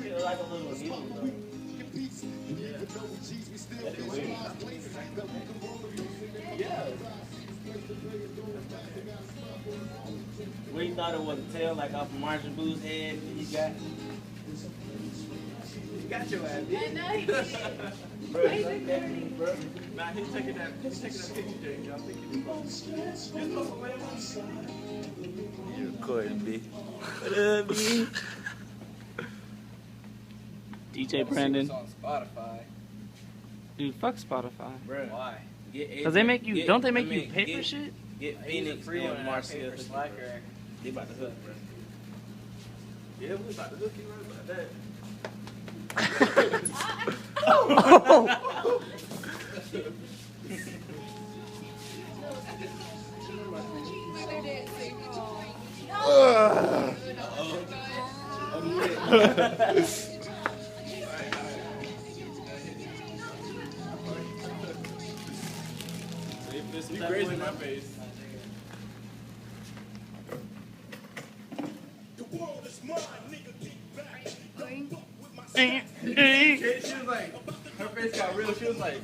shit like a little needle though. Yeah. We thought it was a tail like off of Marshall Boo's head, and he got your ass, bitch. I know. Bro, it's like that, bro. Nah, he's taking that picture, Jake. I'm thinking You're recording, B. What up, B? DJ Brandon. on Spotify. Dude, fuck Spotify. Bro. Why? Cause they make you, don't they make you pay for shit? Get Phoenix free and on Marcel for for Slacker. They about to hook, bro. Yeah, we about to hook you right about that. You crazy in my face. The world is mine, nigga, get back. She was like, her face got real. She was like,